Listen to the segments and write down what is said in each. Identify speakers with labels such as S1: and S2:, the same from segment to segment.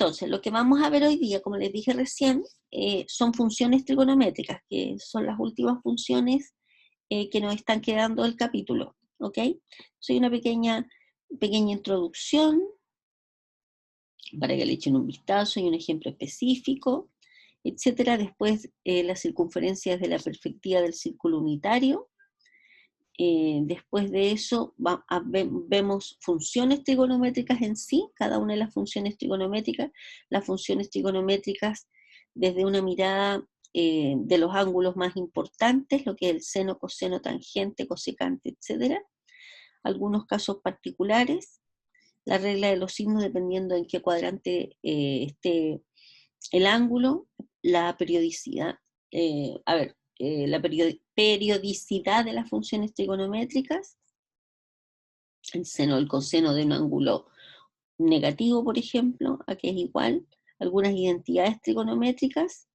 S1: Entonces, lo que vamos a ver hoy día, como les dije recién, son funciones trigonométricas, que son las últimas funciones que nos están quedando del capítulo, ¿ok? Soy una pequeña introducción para que le echen un vistazo y un ejemplo específico, etcétera. Después, las circunferencias de la perspectiva del círculo unitario. Después de eso vemos funciones trigonométricas en sí, cada una de las funciones trigonométricas desde una mirada de los ángulos más importantes, lo que es el seno, coseno, tangente, cosecante, etc. Algunos casos particulares, la regla de los signos dependiendo en qué cuadrante esté el ángulo, la periodicidad, la periodicidad de las funciones trigonométricas, el seno o el coseno de un ángulo negativo, por ejemplo, a que es igual, algunas identidades trigonométricas,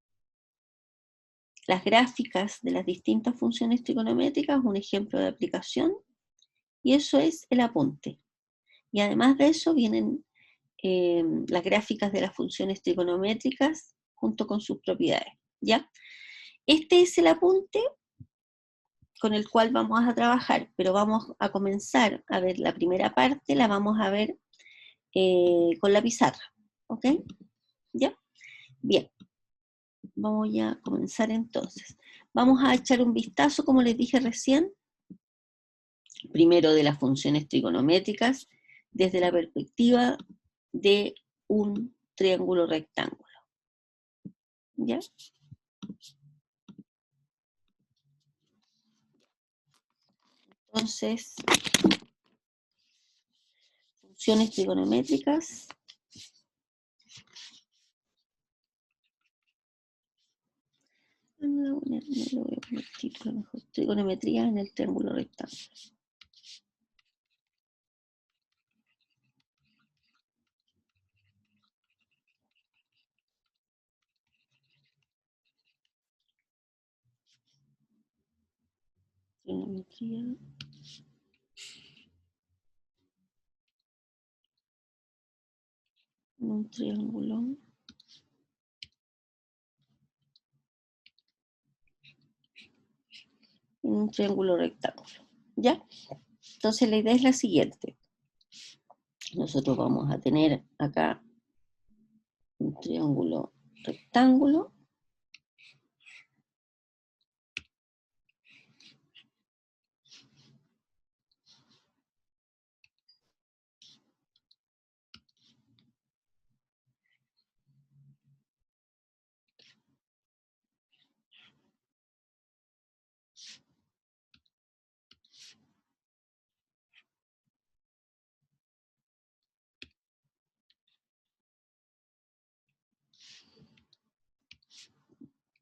S1: las gráficas de las distintas funciones trigonométricas, un ejemplo de aplicación, y eso es el apunte. Y además de eso vienen las gráficas de las funciones trigonométricas junto con sus propiedades, ¿ya? Este es el apunte con el cual vamos a trabajar, pero vamos a comenzar a ver la primera parte, la vamos a ver con la pizarra, ¿ok? ¿Ya? Bien, voy a comenzar entonces. Vamos a echar un vistazo, como les dije recién, primero de las funciones trigonométricas, desde la perspectiva de un triángulo rectángulo, ¿ya? Entonces, funciones trigonométricas. No lo voy a poner título mejor. Trigonometría en el triángulo rectángulo. Trigonometría. Un triángulo. En un triángulo rectángulo. ¿Ya? Entonces la idea es la siguiente. Nosotros vamos a tener acá un triángulo rectángulo.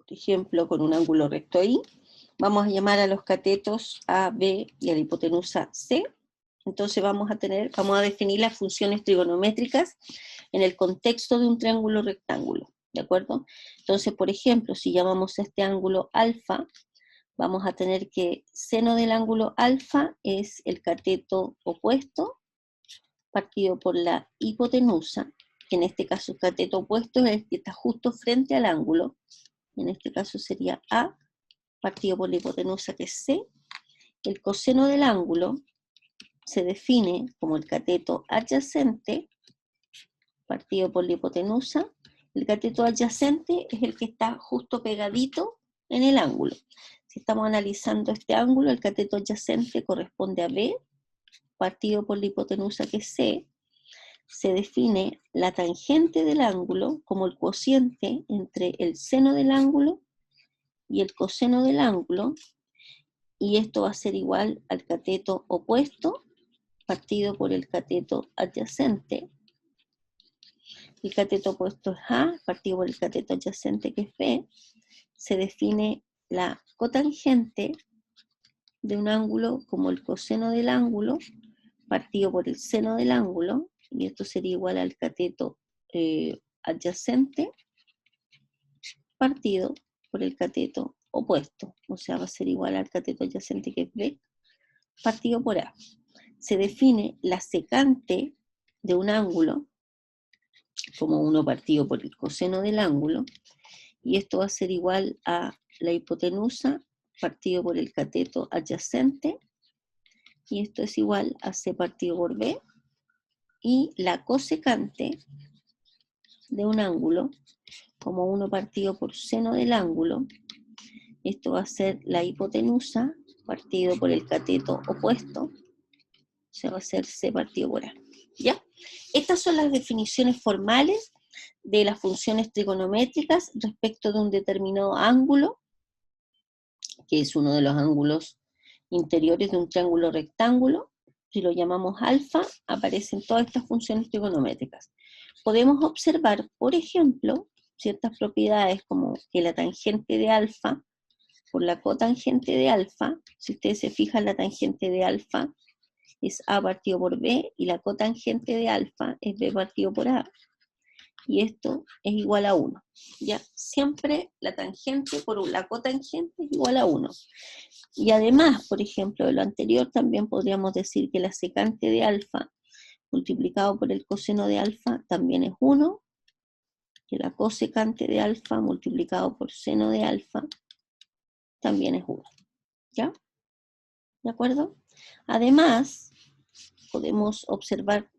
S1: Por ejemplo, con un ángulo recto I, vamos a llamar a los catetos A, B y a la hipotenusa C. Entonces vamos a definir las funciones trigonométricas en el contexto de un triángulo rectángulo, ¿de acuerdo? Entonces, por ejemplo, si llamamos a este ángulo alfa, vamos a tener que seno del ángulo alfa es el cateto opuesto partido por la hipotenusa, que en este caso el cateto opuesto es el que está justo frente al ángulo, en este caso sería A, partido por la hipotenusa que es C. El coseno del ángulo se define como el cateto adyacente, partido por la hipotenusa. El cateto adyacente es el que está justo pegadito en el ángulo. Si estamos analizando este ángulo, el cateto adyacente corresponde a B, partido por la hipotenusa que es C. Se define la tangente del ángulo como el cociente entre el seno del ángulo y el coseno del ángulo, y esto va a ser igual al cateto opuesto partido por el cateto adyacente. El cateto opuesto es A, partido por el cateto adyacente que es B. Se define la cotangente de un ángulo como el coseno del ángulo partido por el seno del ángulo, y esto sería igual al cateto adyacente partido por el cateto opuesto, o sea, va a ser igual al cateto adyacente que es B, partido por A. Se define la secante de un ángulo como 1 partido por el coseno del ángulo, y esto va a ser igual a la hipotenusa partido por el cateto adyacente, y esto es igual a C partido por B, y la cosecante de un ángulo, como 1 partido por seno del ángulo, esto va a ser la hipotenusa partido por el cateto opuesto, se va a hacer C partido por A. ¿Ya? Estas son las definiciones formales de las funciones trigonométricas respecto de un determinado ángulo, que es uno de los ángulos interiores de un triángulo rectángulo. Si lo llamamos alfa, aparecen todas estas funciones trigonométricas. Podemos observar, por ejemplo, ciertas propiedades como que la tangente de alfa por la cotangente de alfa, si ustedes se fijan, la tangente de alfa es A partido por B, y la cotangente de alfa es B partido por A, y esto es igual a 1. ¿Ya? Siempre la tangente por la cotangente es igual a 1. Y además, por ejemplo, de lo anterior, también podríamos decir que la secante de alfa multiplicado por el coseno de alfa también es 1, que la cosecante de alfa multiplicado por seno de alfa también es 1. ¿Ya? ¿De acuerdo? Además, podemos observar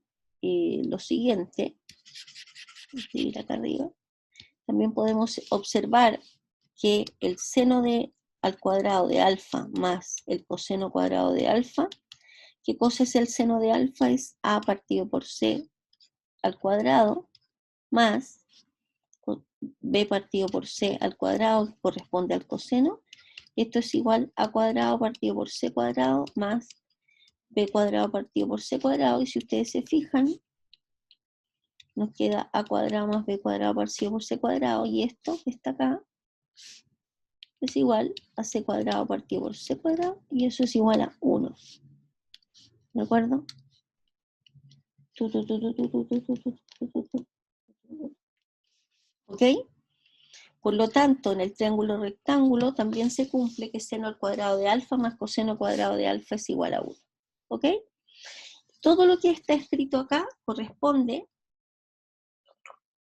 S1: lo siguiente, escribir acá arriba. También podemos observar que el seno al cuadrado de alfa más el coseno cuadrado de alfa, ¿qué cosa es el seno de alfa? Es A partido por C al cuadrado más B partido por C al cuadrado, que corresponde al coseno. Esto es igual a cuadrado partido por C cuadrado más B cuadrado partido por C cuadrado, y si ustedes se fijan, nos queda A cuadrado más B cuadrado partido por C cuadrado, y esto que está acá es igual a C cuadrado partido por C cuadrado, y eso es igual a 1. ¿De acuerdo? ¿Ok? Por lo tanto, en el triángulo rectángulo también se cumple que seno al cuadrado de alfa más coseno cuadrado de alfa es igual a 1. ¿Ok? Todo lo que está escrito acá corresponde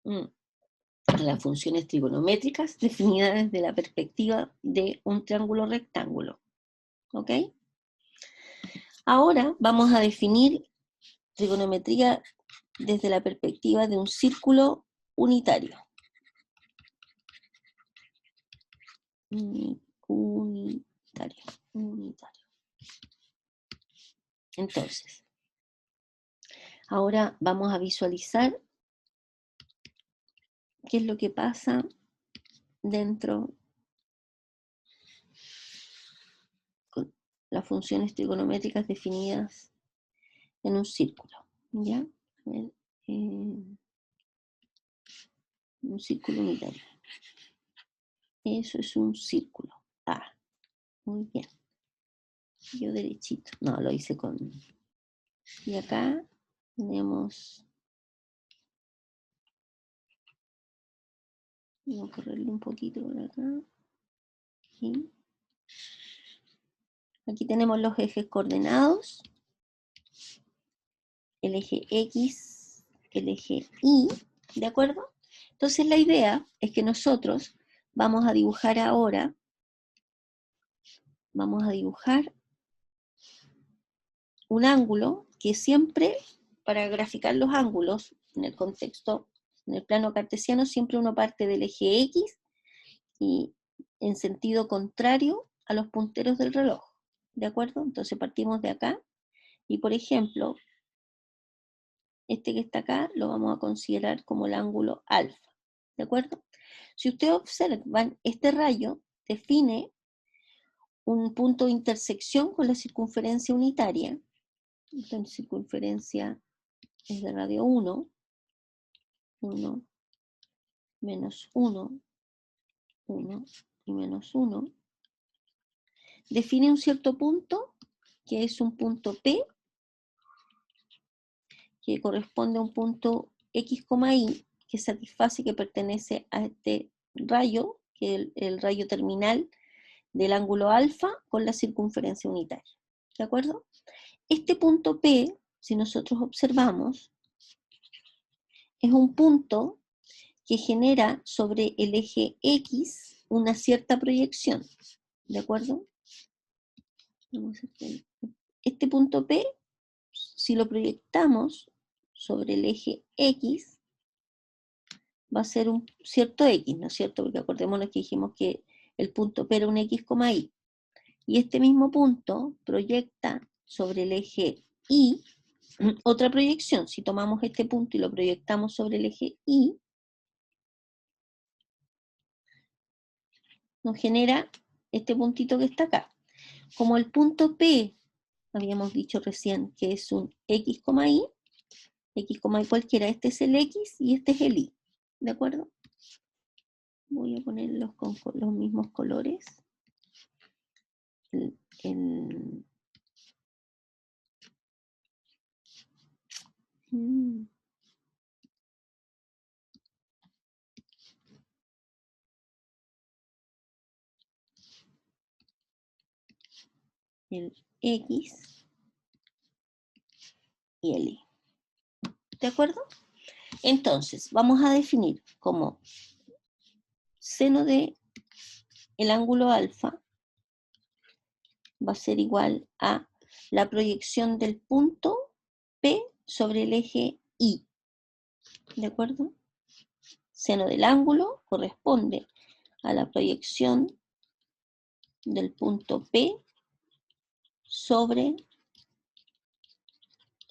S1: a las funciones trigonométricas definidas desde la perspectiva de un triángulo rectángulo. ¿Ok? Ahora vamos a definir trigonometría desde la perspectiva de un círculo unitario. Unitario. Entonces, ahora vamos a visualizar qué es lo que pasa dentro con las funciones trigonométricas definidas en un círculo. ¿Ya? A ver, un círculo unitario. Eso es un círculo. Ah, muy bien. Yo derechito. No, lo hice con... Y acá tenemos... Voy a correrle un poquito por acá. ¿Sí? Aquí tenemos los ejes coordenados. El eje X, el eje Y. ¿De acuerdo? Entonces la idea es que nosotros vamos a dibujar ahora, un ángulo que siempre, para graficar los ángulos en el contexto, en el plano cartesiano, siempre uno parte del eje X y en sentido contrario a los punteros del reloj. ¿De acuerdo? Entonces partimos de acá y, por ejemplo, este que está acá lo vamos a considerar como el ángulo alfa. ¿De acuerdo? Si ustedes observan, este rayo define un punto de intersección con la circunferencia unitaria. Esta circunferencia es de radio 1, 1, menos 1, 1 y menos 1. Define un cierto punto, que es un punto P, que corresponde a un punto X, Y, que satisface que pertenece a este rayo, que es el rayo terminal del ángulo alfa con la circunferencia unitaria. ¿De acuerdo? Este punto P, si nosotros observamos, es un punto que genera sobre el eje X una cierta proyección, ¿de acuerdo? Este punto P, si lo proyectamos sobre el eje X, va a ser un cierto X, ¿no es cierto? Porque acordémonos que dijimos que el punto P era un X, Y. Y este mismo punto proyecta sobre el eje Y otra proyección. Si tomamos este punto y lo proyectamos sobre el eje Y, nos genera este puntito que está acá. Como el punto P, habíamos dicho recién que es un X, Y, X, Y cualquiera, este es el X y este es el Y, ¿de acuerdo? Voy a ponerlos con los mismos colores. El X y el Y. ¿De acuerdo? Entonces, vamos a definir como seno de el ángulo alfa va a ser igual a la proyección del punto P sobre el eje Y. ¿De acuerdo? Seno del ángulo corresponde a la proyección del punto P sobre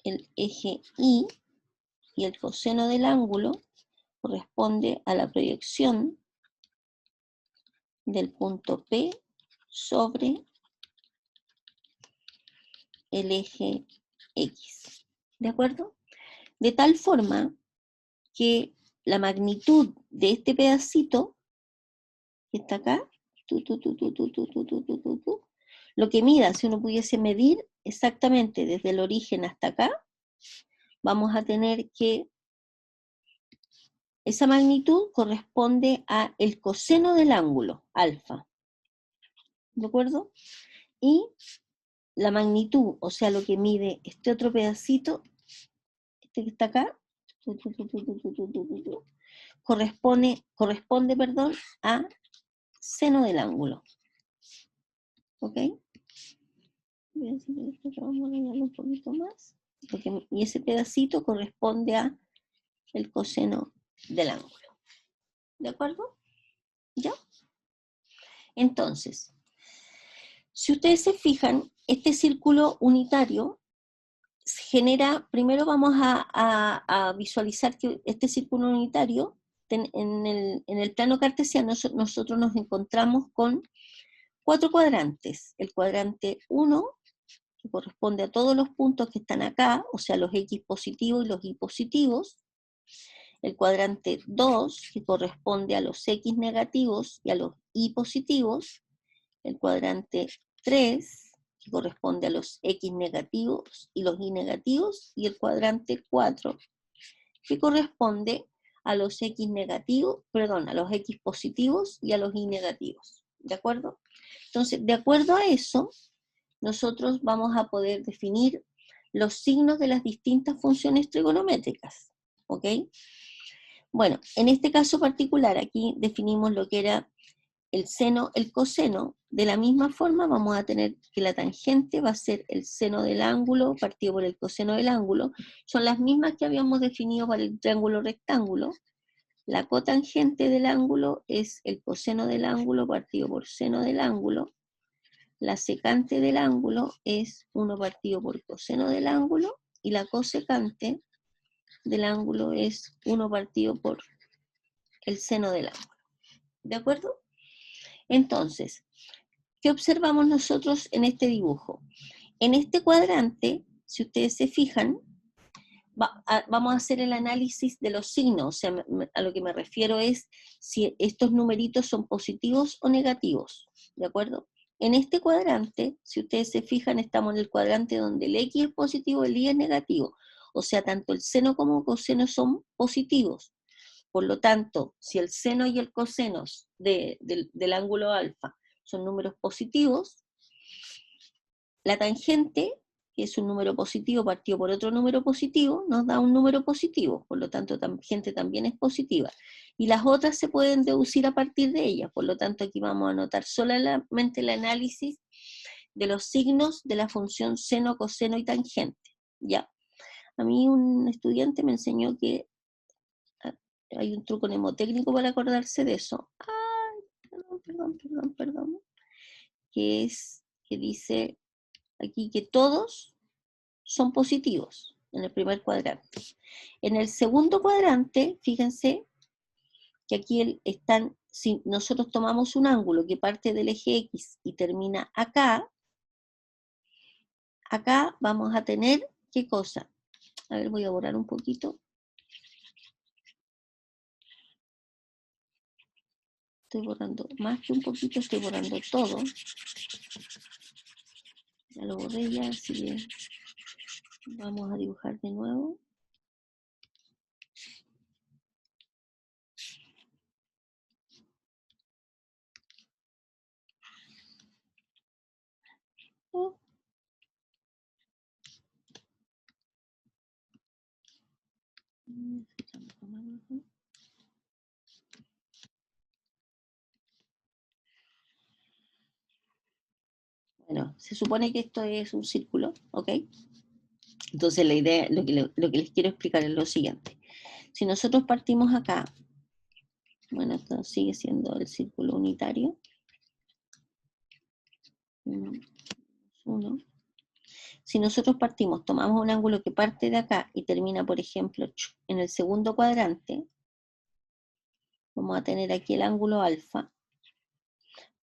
S1: el eje Y, y el coseno del ángulo corresponde a la proyección del punto P sobre el eje X. ¿De acuerdo? De tal forma que la magnitud de este pedacito que está acá, lo que mida, si uno pudiese medir exactamente desde el origen hasta acá, vamos a tener que esa magnitud corresponde a el coseno del ángulo, alfa. ¿De acuerdo? Y la magnitud, o sea, lo que mide este otro pedacito, este que está acá, corresponde, a seno del ángulo. ¿Ok? Voy a decir que vamos a añadirlo un poquito más. Y ese pedacito corresponde a el coseno del ángulo. ¿De acuerdo? ¿Ya? Entonces, si ustedes se fijan, este círculo unitario genera, primero vamos a visualizar que este círculo unitario, en el plano cartesiano, nosotros nos encontramos con 4 cuadrantes. El cuadrante 1, que corresponde a todos los puntos que están acá, o sea, los X positivos y los Y positivos. El cuadrante 2, que corresponde a los X negativos y a los Y positivos. El cuadrante 3, que corresponde a los X negativos y los Y negativos. Y el cuadrante 4, que corresponde a los X negativos, a los X positivos y a los Y negativos. ¿De acuerdo? Entonces, de acuerdo a eso, nosotros vamos a poder definir los signos de las distintas funciones trigonométricas. ¿Ok? Bueno, en este caso particular, aquí definimos lo que era el seno, el coseno. De la misma forma vamos a tener que la tangente va a ser el seno del ángulo partido por el coseno del ángulo. Son las mismas que habíamos definido para el triángulo rectángulo. La cotangente del ángulo es el coseno del ángulo partido por seno del ángulo. La secante del ángulo es 1 partido por coseno del ángulo, y la cosecante del ángulo es 1 partido por el seno del ángulo. ¿De acuerdo? Entonces, ¿qué observamos nosotros en este dibujo? En este cuadrante, si ustedes se fijan, vamos a hacer el análisis de los signos. O sea, a lo que me refiero es si estos numeritos son positivos o negativos. ¿De acuerdo? En este cuadrante, si ustedes se fijan, estamos en el cuadrante donde el X es positivo, el Y es negativo. O sea, tanto el seno como el coseno son positivos. Por lo tanto, si el seno y el coseno del ángulo alfa son números positivos, la tangente que es un número positivo partido por otro número positivo, nos da un número positivo, por lo tanto tangente también es positiva. Y las otras se pueden deducir a partir de ellas, por lo tanto aquí vamos a anotar solamente el análisis de los signos de la función seno, coseno y tangente. Ya. A mí un estudiante me enseñó que hay un truco mnemotécnico para acordarse de eso. Ay, perdón. Que dice aquí que todos son positivos en el primer cuadrante. En el segundo cuadrante, fíjense que aquí están, si nosotros tomamos un ángulo que parte del eje X y termina acá vamos a tener, ¿qué cosa? A ver, voy a borrar un poquito. Estoy borrando más que un poquito, estoy borrando todo. Ya lo borré ya, así que vamos a dibujar de nuevo. Oh. Bueno, se supone que esto es un círculo, ¿ok? Entonces la idea, lo que les quiero explicar es lo siguiente. Si nosotros partimos acá, bueno, esto sigue siendo el círculo unitario. 1. Si nosotros partimos, tomamos un ángulo que parte de acá y termina, por ejemplo, en el segundo cuadrante, vamos a tener aquí el ángulo alfa.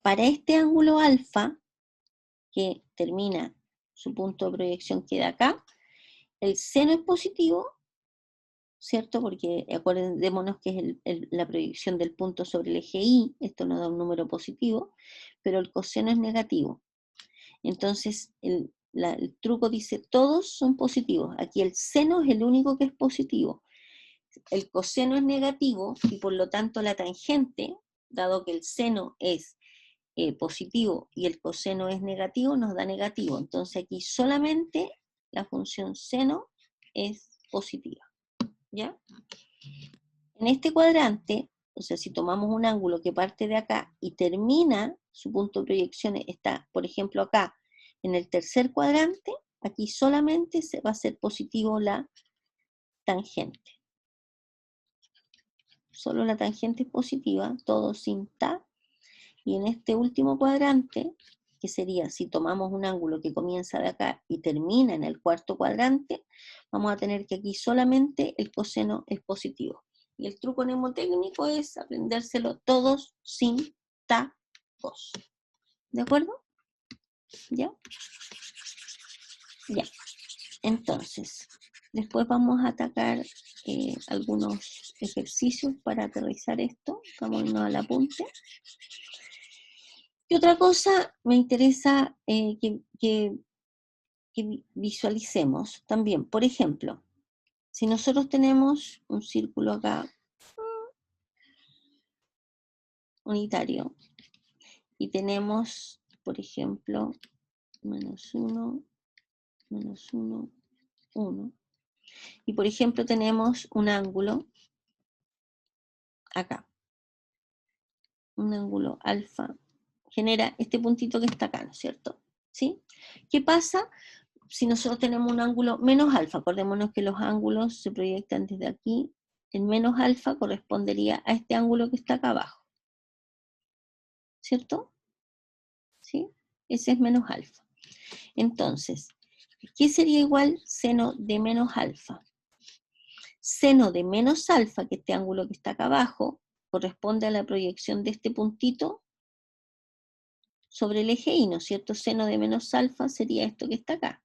S1: Para este ángulo alfa, que termina, su punto de proyección queda acá, el seno es positivo, ¿cierto? Porque acordémonos que es la proyección del punto sobre el eje Y, esto nos da un número positivo, pero el coseno es negativo. Entonces, el truco dice, todos son positivos. Aquí el seno es el único que es positivo. El coseno es negativo y por lo tanto la tangente, dado que el seno es positivo y el coseno es negativo, nos da negativo. Entonces aquí solamente la función seno es positiva. ¿Ya? En este cuadrante, o sea, si tomamos un ángulo que parte de acá y termina, su punto de proyección está, por ejemplo, acá, en el tercer cuadrante, aquí solamente se va a ser positivo la tangente. Solo la tangente es positiva, todo sin ta. Y en este último cuadrante, que sería si tomamos un ángulo que comienza de acá y termina en el cuarto cuadrante, vamos a tener que aquí solamente el coseno es positivo. Y el truco mnemotécnico es aprendérselo todos sin tacos. ¿De acuerdo? ¿Ya? Ya. Entonces, después vamos a atacar algunos ejercicios para aterrizar esto. Vámonos al apunte. Y otra cosa me interesa que visualicemos también. Por ejemplo, si nosotros tenemos un círculo acá unitario y tenemos, por ejemplo, menos 1, 1, y por ejemplo tenemos un ángulo acá, un ángulo alfa, genera este puntito que está acá, ¿no es cierto? ¿Sí? ¿Qué pasa si nosotros tenemos un ángulo menos alfa? Acordémonos que los ángulos se proyectan desde aquí. El menos alfa correspondería a este ángulo que está acá abajo. ¿Cierto? ¿Sí? Ese es menos alfa. Entonces, ¿qué sería igual seno de menos alfa? Seno de menos alfa, que este ángulo que está acá abajo, corresponde a la proyección de este puntito sobre el eje Y, ¿no es cierto? Seno de menos alfa sería esto que está acá.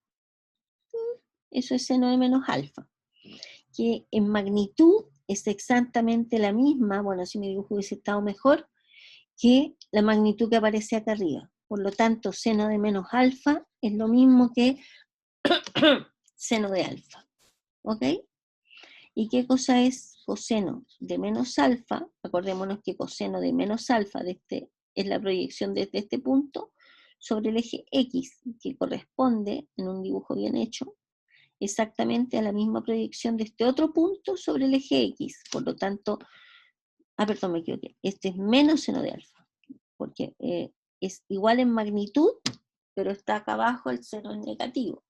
S1: Eso es seno de menos alfa. Que en magnitud es exactamente la misma, bueno, si mi dibujo hubiese estado mejor, que la magnitud que aparece acá arriba. Por lo tanto, seno de menos alfa es lo mismo que seno de alfa. ¿Ok? ¿Y qué cosa es coseno de menos alfa? Acordémonos que coseno de menos alfa es la proyección desde este punto sobre el eje X, que corresponde, en un dibujo bien hecho, exactamente a la misma proyección de este otro punto sobre el eje X. Por lo tanto, perdón, me equivoqué. Este es menos seno de alfa, porque es igual en magnitud, pero está acá abajo, el seno es negativo,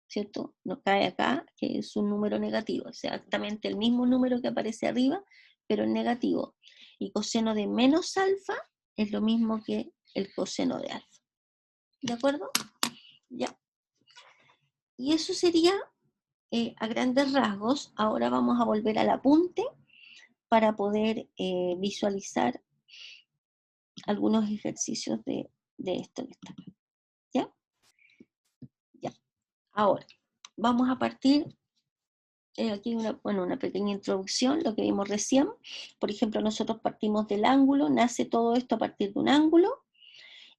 S1: ¿cierto? Nos cae acá, que es un número negativo, exactamente el mismo número que aparece arriba, pero en negativo. Y coseno de menos alfa es lo mismo que el coseno de alfa. ¿De acuerdo? Ya. Y eso sería a grandes rasgos. Ahora vamos a volver al apunte para poder visualizar algunos ejercicios de esto que está acá. ¿Ya? Ya. Ahora, vamos a partir, aquí hay una pequeña introducción, lo que vimos recién. Por ejemplo, nosotros partimos del ángulo, nace todo esto a partir de un ángulo.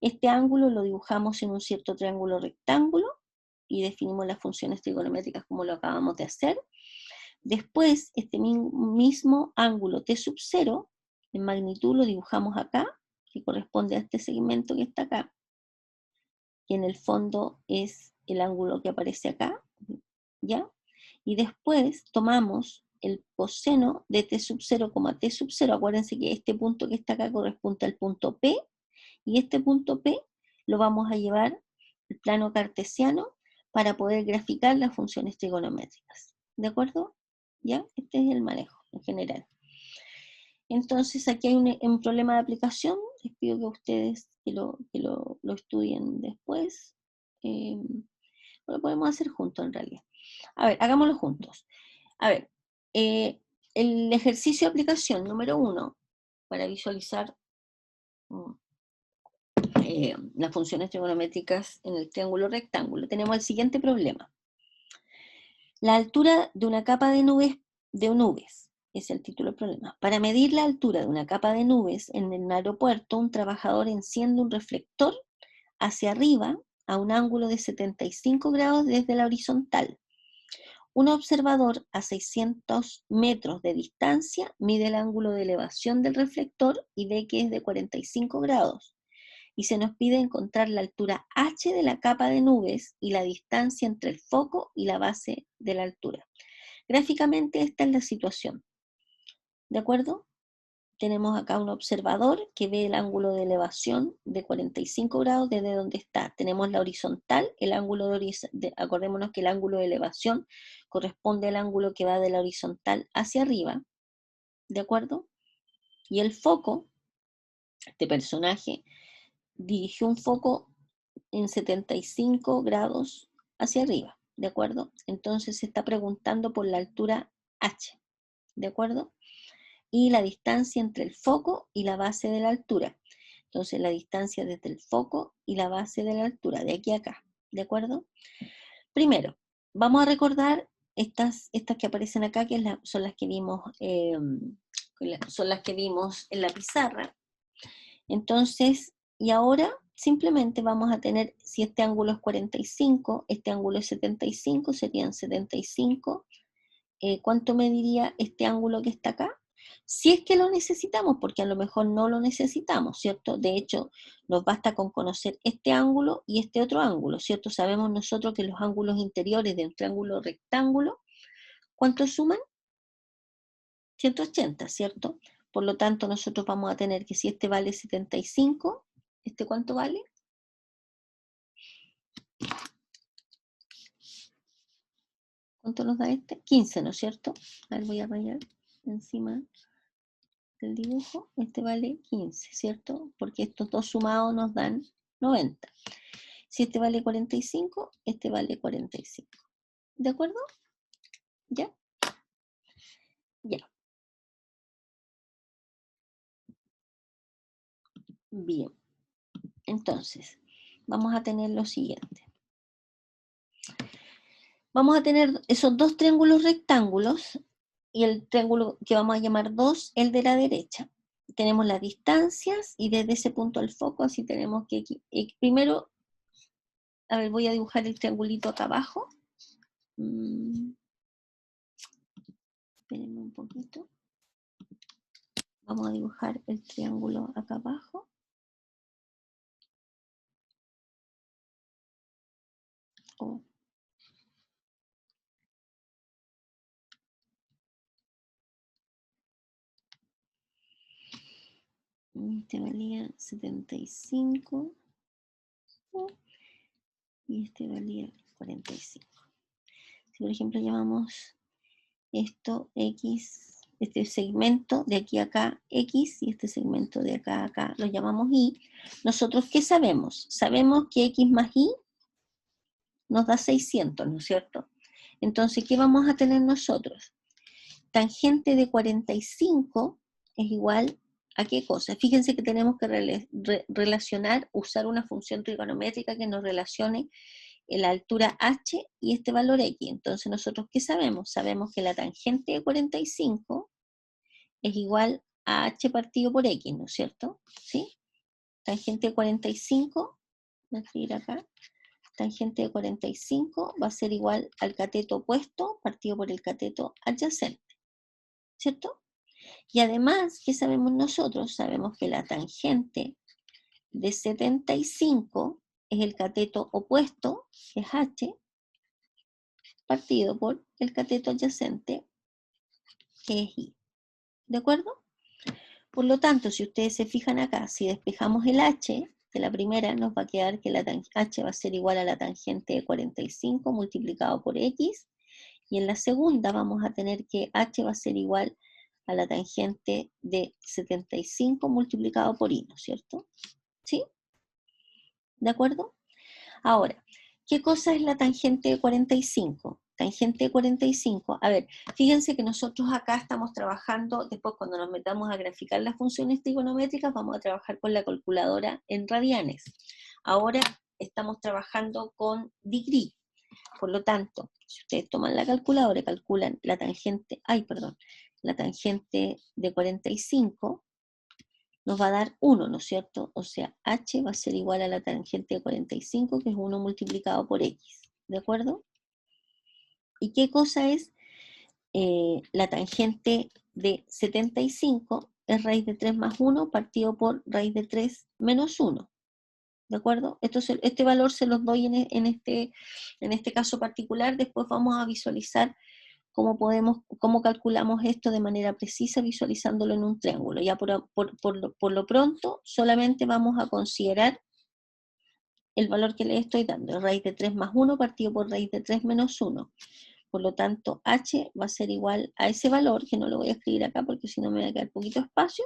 S1: Este ángulo lo dibujamos en un cierto triángulo rectángulo y definimos las funciones trigonométricas como lo acabamos de hacer. Después, este mismo ángulo T sub 0, en magnitud lo dibujamos acá, que corresponde a este segmento que está acá, que en el fondo es el ángulo que aparece acá, ¿ya? Y después tomamos el coseno de T sub 0, T sub 0, acuérdense que este punto que está acá corresponde al punto P, y este punto P lo vamos a llevar al plano cartesiano para poder graficar las funciones trigonométricas. ¿De acuerdo? ¿Ya? Este es el manejo en general. Entonces aquí hay un problema de aplicación. Les pido que ustedes lo estudien después. Lo podemos hacer juntos en realidad. A ver, hagámoslo juntos. A ver, el ejercicio de aplicación número 1 para visualizar las funciones trigonométricas en el triángulo rectángulo. Tenemos el siguiente problema. La altura de una capa de nubes, es el título del problema. Para medir la altura de una capa de nubes en el aeropuerto, un trabajador enciende un reflector hacia arriba a un ángulo de 75 grados desde la horizontal. Un observador a 600 metros de distancia mide el ángulo de elevación del reflector y ve que es de 45 grados. Y se nos pide encontrar la altura h de la capa de nubes y la distancia entre el foco y la base de la altura. Gráficamente esta es la situación. ¿De acuerdo? Tenemos acá un observador que ve el ángulo de elevación de 45 grados desde donde está. Tenemos la horizontal, el ángulo acordémonos que el ángulo de elevación corresponde al ángulo que va de la horizontal hacia arriba. ¿De acuerdo? Y el foco, este personaje, dirigió un foco en 75 grados hacia arriba, ¿de acuerdo? Entonces se está preguntando por la altura h, ¿de acuerdo? Y la distancia entre el foco y la base de la altura. Entonces la distancia desde el foco y la base de la altura, de aquí a acá, ¿de acuerdo? Primero, vamos a recordar estas que aparecen acá, que son las que vimos en la pizarra. Entonces, y ahora simplemente vamos a tener, si este ángulo es 45, este ángulo es 75, serían 75. ¿Cuánto mediría este ángulo que está acá? Si es que lo necesitamos, porque a lo mejor no lo necesitamos, ¿cierto? De hecho, nos basta con conocer este ángulo y este otro ángulo, ¿cierto? Sabemos nosotros que los ángulos interiores de un triángulo rectángulo, ¿cuánto suman? 180, ¿cierto? Por lo tanto, nosotros vamos a tener que si este vale 75, ¿este cuánto vale? ¿Cuánto nos da este? 15, ¿no es cierto? A ver, voy a rayar encima del dibujo. Este vale 15, ¿cierto? Porque estos dos sumados nos dan 90. Si este vale 45, este vale 45. ¿De acuerdo? ¿Ya? Ya. Bien. Entonces, vamos a tener lo siguiente. Vamos a tener esos dos triángulos rectángulos y el triángulo que vamos a llamar 2, el de la derecha. Tenemos las distancias y desde ese punto al foco, así tenemos que primero, a ver, voy a dibujar el triangulito acá abajo. Espérenme un poquito. Vamos a dibujar el triángulo acá abajo. Oh. Este valía 75 y este valía 45. Si por ejemplo llamamos esto X, este segmento de aquí a acá X y este segmento de acá a acá lo llamamos Y, nosotros ¿qué sabemos? Sabemos que X más Y nos da 600, ¿no es cierto? Entonces, ¿qué vamos a tener nosotros? Tangente de 45 es igual a qué cosa. Fíjense que tenemos que relacionar, usar una función trigonométrica que nos relacione la altura h y este valor x. Entonces, ¿nosotros qué sabemos? Sabemos que la tangente de 45 es igual a h partido por x, ¿no es cierto? ¿Sí? Tangente de 45, voy a escribir acá, tangente de 45 va a ser igual al cateto opuesto partido por el cateto adyacente, ¿cierto? Y además, ¿qué sabemos nosotros? Sabemos que la tangente de 75 es el cateto opuesto, que es h, partido por el cateto adyacente, que es y. ¿De acuerdo? Por lo tanto, si ustedes se fijan acá, si despejamos el h de la primera, nos va a quedar que la h va a ser igual a la tangente de 45 multiplicado por x, y en la segunda vamos a tener que h va a ser igual a la tangente de 75 multiplicado por y, ¿no es cierto? ¿Sí? ¿De acuerdo? Ahora, ¿qué cosa es la tangente de 45? Tangente de 45, a ver, fíjense que nosotros acá estamos trabajando, después cuando nos metamos a graficar las funciones trigonométricas, vamos a trabajar con la calculadora en radianes. Ahora estamos trabajando con degree. Por lo tanto, si ustedes toman la calculadora y calculan la tangente, la tangente de 45, nos va a dar 1, ¿no es cierto? O sea, h va a ser igual a la tangente de 45, que es 1 multiplicado por x, ¿de acuerdo? ¿Y qué cosa es la tangente de 75? Es raíz de 3 más 1 partido por raíz de 3 menos 1, ¿de acuerdo? Este valor se los doy en este caso particular. Después vamos a visualizar cómo calculamos esto de manera precisa visualizándolo en un triángulo. Ya por lo pronto solamente vamos a considerar el valor que le estoy dando, raíz de 3 más 1 partido por raíz de 3 menos 1. Por lo tanto, h va a ser igual a ese valor, que no lo voy a escribir acá porque si no me va a quedar poquito espacio,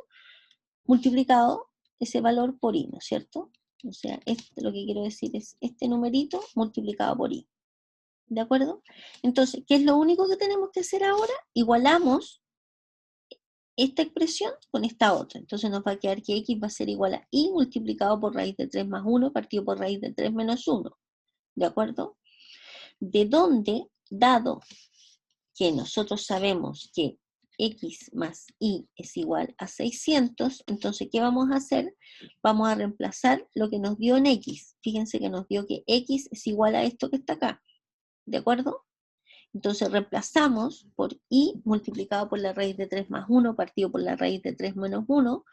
S1: multiplicado ese valor por y, ¿no es cierto? O sea, lo que quiero decir es este numerito multiplicado por y. ¿De acuerdo? Entonces, ¿qué es lo único que tenemos que hacer ahora? Igualamos esta expresión con esta otra. Entonces nos va a quedar que x va a ser igual a y multiplicado por raíz de 3 más 1 partido por raíz de 3 menos 1. ¿De acuerdo? De donde, dado que nosotros sabemos que x más y es igual a 600, entonces, ¿qué vamos a hacer? Vamos a reemplazar lo que nos dio en x. Fíjense que nos dio que x es igual a esto que está acá. ¿De acuerdo? Entonces reemplazamos por y multiplicado por la raíz de 3 más 1 partido por la raíz de 3 menos 1,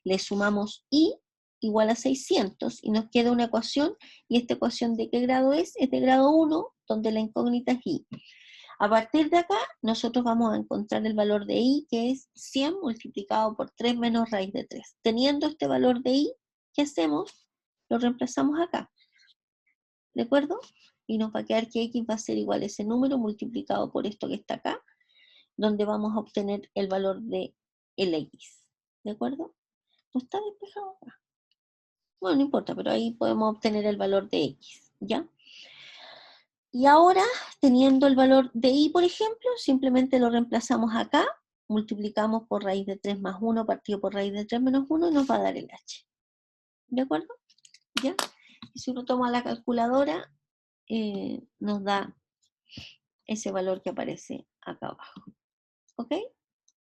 S1: le sumamos y igual a 600 y nos queda una ecuación, y esta ecuación ¿de qué grado es? Es de grado 1, donde la incógnita es y. A partir de acá, nosotros vamos a encontrar el valor de y, que es 100 multiplicado por 3 menos raíz de 3. Teniendo este valor de y, ¿qué hacemos? Lo reemplazamos acá. ¿De acuerdo? Y nos va a quedar que x va a ser igual a ese número multiplicado por esto que está acá, donde vamos a obtener el valor de el x. ¿De acuerdo? No está despejado acá. Bueno, no importa, pero ahí podemos obtener el valor de x, ¿ya? Y ahora, teniendo el valor de y, por ejemplo, simplemente lo reemplazamos acá, multiplicamos por raíz de 3 más 1 partido por raíz de 3 menos 1 y nos va a dar el h. ¿De acuerdo? ¿Ya? Y si uno toma la calculadora, nos da ese valor que aparece acá abajo. ¿Ok?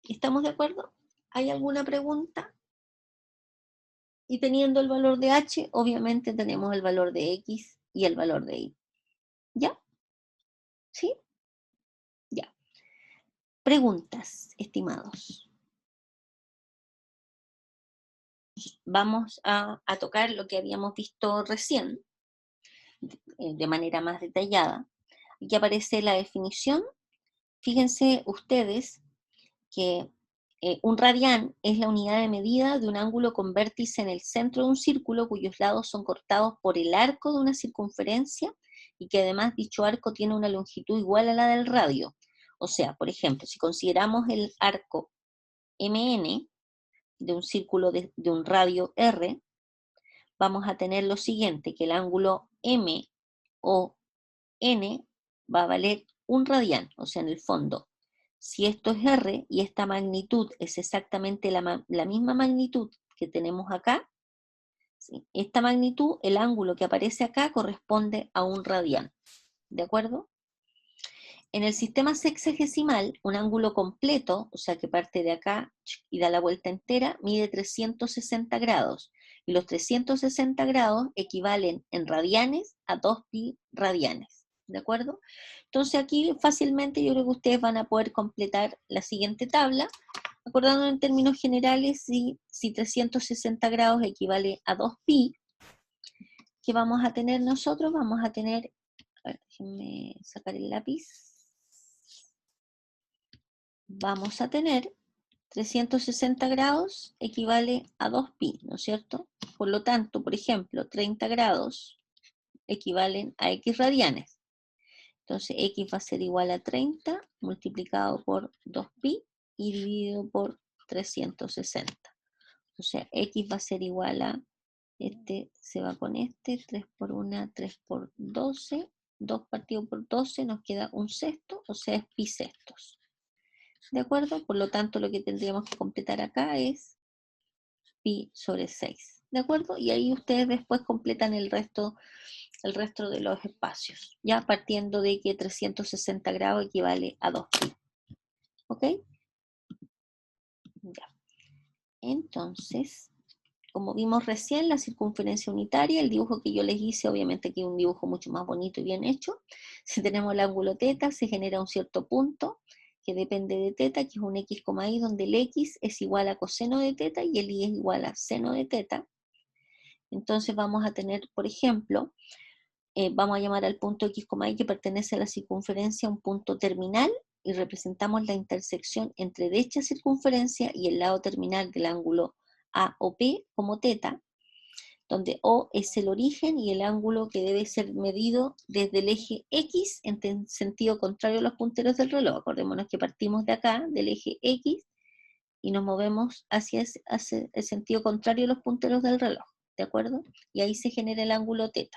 S1: ¿Estamos de acuerdo? ¿Hay alguna pregunta? Y teniendo el valor de h, obviamente tenemos el valor de x y el valor de y. ¿Ya? ¿Sí? Ya. Preguntas, estimados. Vamos a tocar lo que habíamos visto recién. de manera más detallada. Aquí aparece la definición. Fíjense ustedes que un radián es la unidad de medida de un ángulo con vértice en el centro de un círculo cuyos lados son cortados por el arco de una circunferencia y que además dicho arco tiene una longitud igual a la del radio. O sea, por ejemplo, si consideramos el arco MN de un círculo de un radio R, vamos a tener lo siguiente, que el ángulo M o N va a valer un radián, o sea, en el fondo, si esto es R y esta magnitud es exactamente la misma magnitud que tenemos acá, ¿sí? Esta magnitud, el ángulo que aparece acá corresponde a un radián, ¿de acuerdo? En el sistema sexagesimal, un ángulo completo, o sea que parte de acá y da la vuelta entera, mide 360 grados. Y los 360 grados equivalen en radianes a 2pi radianes. ¿De acuerdo? Entonces aquí fácilmente yo creo que ustedes van a poder completar la siguiente tabla, acordando en términos generales si 360 grados equivale a 2pi, ¿qué vamos a tener nosotros? Vamos a tener, a ver, déjenme sacar el lápiz. Vamos a tener 360 grados equivale a 2pi, ¿no es cierto? Por lo tanto, por ejemplo, 30 grados equivalen a x radianes. Entonces, x va a ser igual a 30 multiplicado por 2pi y dividido por 360. O sea, x va a ser igual a, este se va con este, 3 por 1, 3 por 12, 2 partido por 12, nos queda un sexto, o sea, es pi sextos. ¿De acuerdo? Por lo tanto, lo que tendríamos que completar acá es pi sobre 6. ¿De acuerdo? Y ahí ustedes después completan el resto de los espacios, ya partiendo de que 360 grados equivale a 2pi. ¿Ok? Ya. Entonces, como vimos recién, la circunferencia unitaria, el dibujo que yo les hice, obviamente aquí es un dibujo mucho más bonito y bien hecho. Si tenemos el ángulo θ, se genera un cierto punto que depende de θ, que es un x, y, donde el x es igual a coseno de θ y el y es igual a seno de θ. Entonces vamos a tener, por ejemplo, vamos a llamar al punto x, y que pertenece a la circunferencia un punto terminal y representamos la intersección entre dicha circunferencia y el lado terminal del ángulo A o P como θ, donde O es el origen y el ángulo que debe ser medido desde el eje X en sentido contrario a los punteros del reloj. Acordémonos que partimos de acá, del eje X, y nos movemos hacia el sentido contrario a los punteros del reloj, ¿de acuerdo? Y ahí se genera el ángulo θ.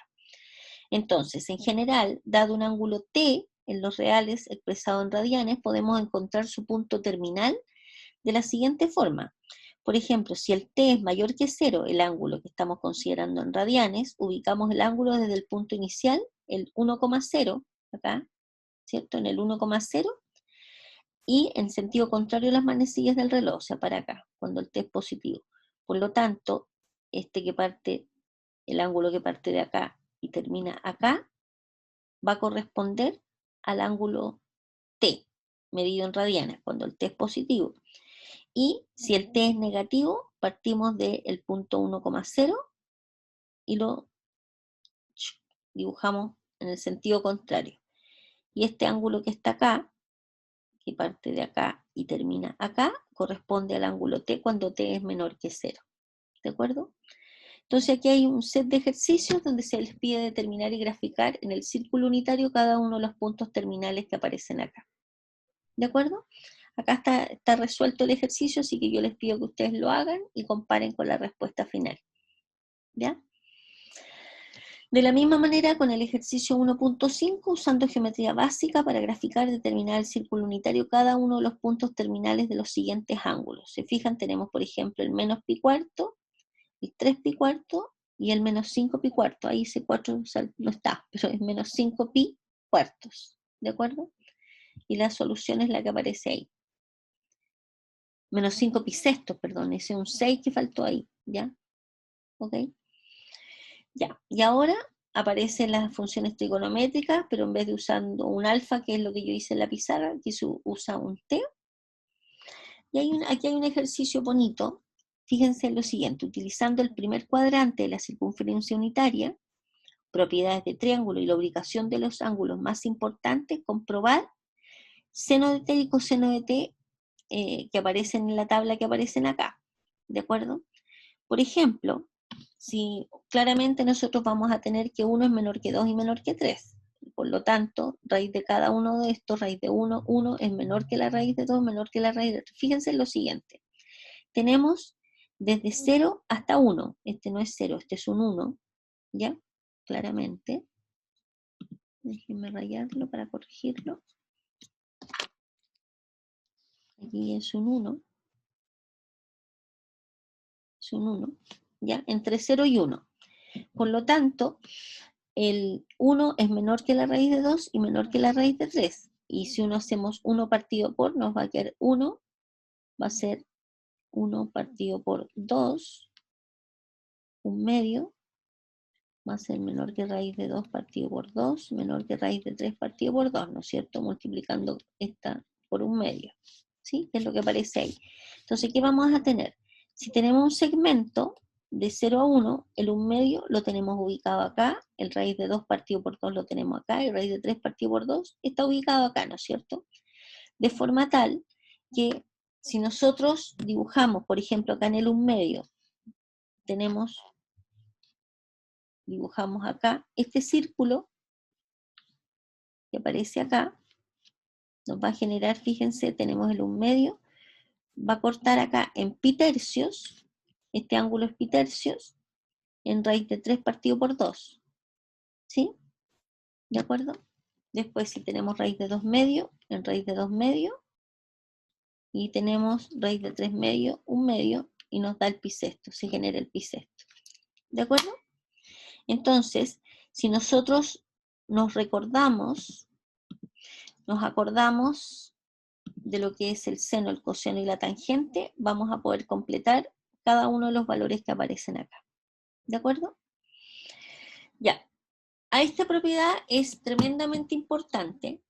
S1: Entonces, en general, dado un ángulo T en los reales expresado en radianes, podemos encontrar su punto terminal de la siguiente forma. Por ejemplo, si el T es mayor que 0, el ángulo que estamos considerando en radianes, ubicamos el ángulo desde el punto inicial, el 1,0, acá, ¿cierto? En el 1,0, y en sentido contrario a las manecillas del reloj, o sea, para acá, cuando el T es positivo. Por lo tanto, el ángulo que parte de acá y termina acá, va a corresponder al ángulo T, medido en radianes, cuando el T es positivo. Y si el T es negativo, partimos del punto 1,0 y lo dibujamos en el sentido contrario. Y este ángulo que está acá, que parte de acá y termina acá, corresponde al ángulo T cuando T es menor que 0. ¿De acuerdo? Entonces aquí hay un set de ejercicios donde se les pide determinar y graficar en el círculo unitario cada uno de los puntos terminales que aparecen acá. ¿De acuerdo? Acá está resuelto el ejercicio, así que yo les pido que ustedes lo hagan y comparen con la respuesta final. ¿Ya? De la misma manera, con el ejercicio 1.5, usando geometría básica para graficar y determinar el círculo unitario cada uno de los puntos terminales de los siguientes ángulos. Se fijan, tenemos por ejemplo el menos pi cuarto, el 3 pi cuarto y el menos 5 pi cuarto. Ahí ese 4 no está, pero es menos 5 pi cuartos. ¿De acuerdo? Y la solución es la que aparece ahí. Menos 5 pi sextos, perdón, ese es un 6 que faltó ahí, ¿ya? ¿Ok? Ya, y ahora aparecen las funciones trigonométricas, pero en vez de usando un alfa, que es lo que yo hice en la pizarra, aquí se usa un t. Y aquí hay un ejercicio bonito. Fíjense en lo siguiente, utilizando el primer cuadrante de la circunferencia unitaria, propiedades de triángulo y la ubicación de los ángulos más importantes, comprobar seno de t y coseno de t que aparecen en la tabla que aparecen acá, ¿de acuerdo? Por ejemplo, si claramente nosotros vamos a tener que 1 es menor que 2 y menor que 3, por lo tanto, raíz de cada uno de estos, raíz de 1, 1 es menor que la raíz de 2, menor que la raíz de 3. Fíjense en lo siguiente, tenemos desde 0 hasta 1, este no es 0, este es un 1, ¿ya? Claramente. Déjenme rayarlo para corregirlo. Aquí es un 1. Es un 1, ¿ya? Entre 0 y 1. Por lo tanto, el 1 es menor que la raíz de 2 y menor que la raíz de 3. Y si uno hacemos 1 partido por, nos va a quedar 1, va a ser 1 partido por 2, un medio, va a ser menor que raíz de 2 partido por 2, menor que raíz de 3 partido por 2, ¿no es cierto? Multiplicando esta por un medio, ¿sí? Que es lo que aparece ahí. Entonces, ¿qué vamos a tener? Si tenemos un segmento de 0 a 1, el 1 medio lo tenemos ubicado acá, el raíz de 2 partido por 2 lo tenemos acá, y el raíz de 3 partido por 2 está ubicado acá, ¿no es cierto? De forma tal que si nosotros dibujamos, por ejemplo, acá en el 1 medio, dibujamos acá este círculo que aparece acá, nos va a generar, fíjense, tenemos el 1 medio, va a cortar acá en pi tercios, este ángulo es pi tercios, en raíz de 3 partido por 2, ¿sí? ¿De acuerdo? Después si tenemos raíz de 2 medio, en raíz de 2 medio, y tenemos raíz de 3 medio, 1 medio, y nos da el pi sexto, se genera el pi sexto. ¿De acuerdo? Entonces, si nosotros nos acordamos de lo que es el seno, el coseno y la tangente, vamos a poder completar cada uno de los valores que aparecen acá. ¿De acuerdo? Ya. A esta propiedad es tremendamente importante.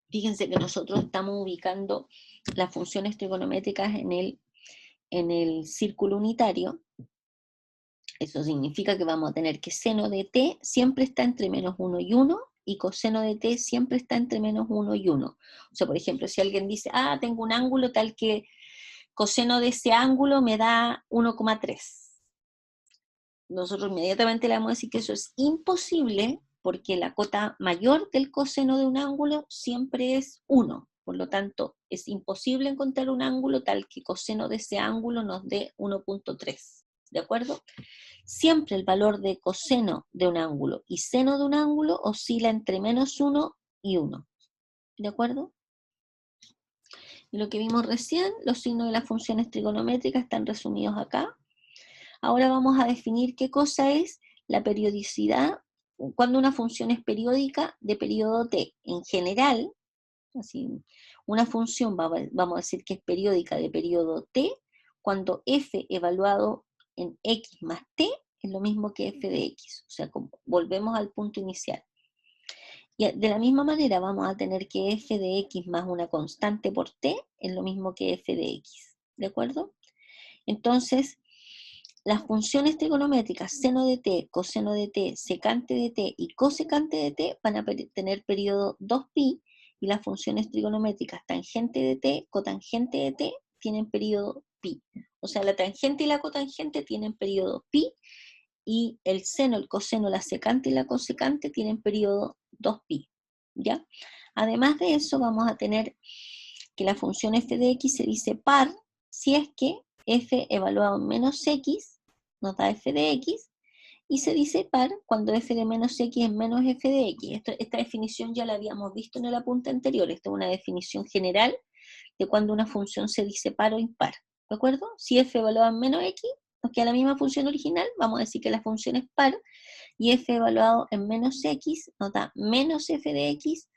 S1: Fíjense que nosotros estamos ubicando las funciones trigonométricas en el círculo unitario. Eso significa que vamos a tener que seno de t siempre está entre menos 1 y 1, y coseno de t siempre está entre menos 1 y 1. O sea, por ejemplo, si alguien dice, tengo un ángulo tal que coseno de ese ángulo me da 1,3. Nosotros inmediatamente le vamos a decir que eso es imposible, porque la cota mayor del coseno de un ángulo siempre es 1. Por lo tanto, es imposible encontrar un ángulo tal que coseno de ese ángulo nos dé 1,3. ¿De acuerdo? Siempre el valor de coseno de un ángulo y seno de un ángulo oscila entre menos 1 y 1. ¿De acuerdo? Y lo que vimos recién, los signos de las funciones trigonométricas están resumidos acá. Ahora vamos a definir qué cosa es la periodicidad, cuando una función es periódica de periodo t. En general, así, una función, vamos a decir que es periódica de periodo t, cuando f evaluado en x más t es lo mismo que f de x. O sea, volvemos al punto inicial. Y de la misma manera vamos a tener que f de x más una constante por t es lo mismo que f de x. ¿De acuerdo? Entonces, las funciones trigonométricas seno de t, coseno de t, secante de t y cosecante de t van a tener periodo 2pi, y las funciones trigonométricas tangente de t, cotangente de t tienen periodo pi. O sea, la tangente y la cotangente tienen periodo pi, y el seno, el coseno, la secante y la cosecante tienen periodo 2pi. ¿Ya? Además de eso, vamos a tener que la función f de x se dice par si es que f evaluado en menos x nos da f de x, y se dice par cuando f de menos x es menos f de x. Esta definición ya la habíamos visto en el apunte anterior. Esta es una definición general de cuando una función se dice par o impar. ¿De acuerdo? Si f evaluado en menos x nos queda la misma función original, vamos a decir que la función es par, y f evaluado en menos x nos da menos f de x,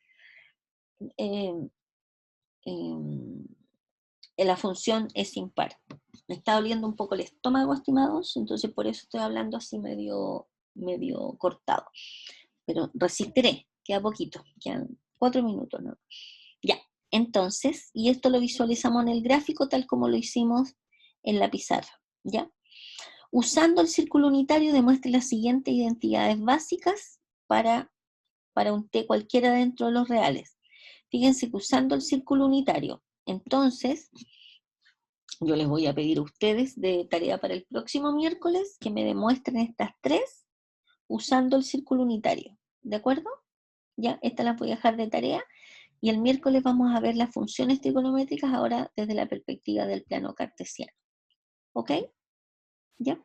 S1: la función es impar. Me está doliendo un poco el estómago, estimados, entonces por eso estoy hablando así medio cortado. Pero resistiré, queda poquito, quedan 4 minutos, ¿no? Ya, entonces, y esto lo visualizamos en el gráfico tal como lo hicimos en la pizarra, ¿ya? Usando el círculo unitario, demuestre las siguientes identidades básicas para un t cualquiera dentro de los reales. Fíjense que usando el círculo unitario, entonces, yo les voy a pedir a ustedes de tarea para el próximo miércoles que me demuestren estas tres usando el círculo unitario. ¿De acuerdo? Ya, esta las voy a dejar de tarea. Y el miércoles vamos a ver las funciones trigonométricas ahora desde la perspectiva del plano cartesiano. ¿Ok? ¿Ya?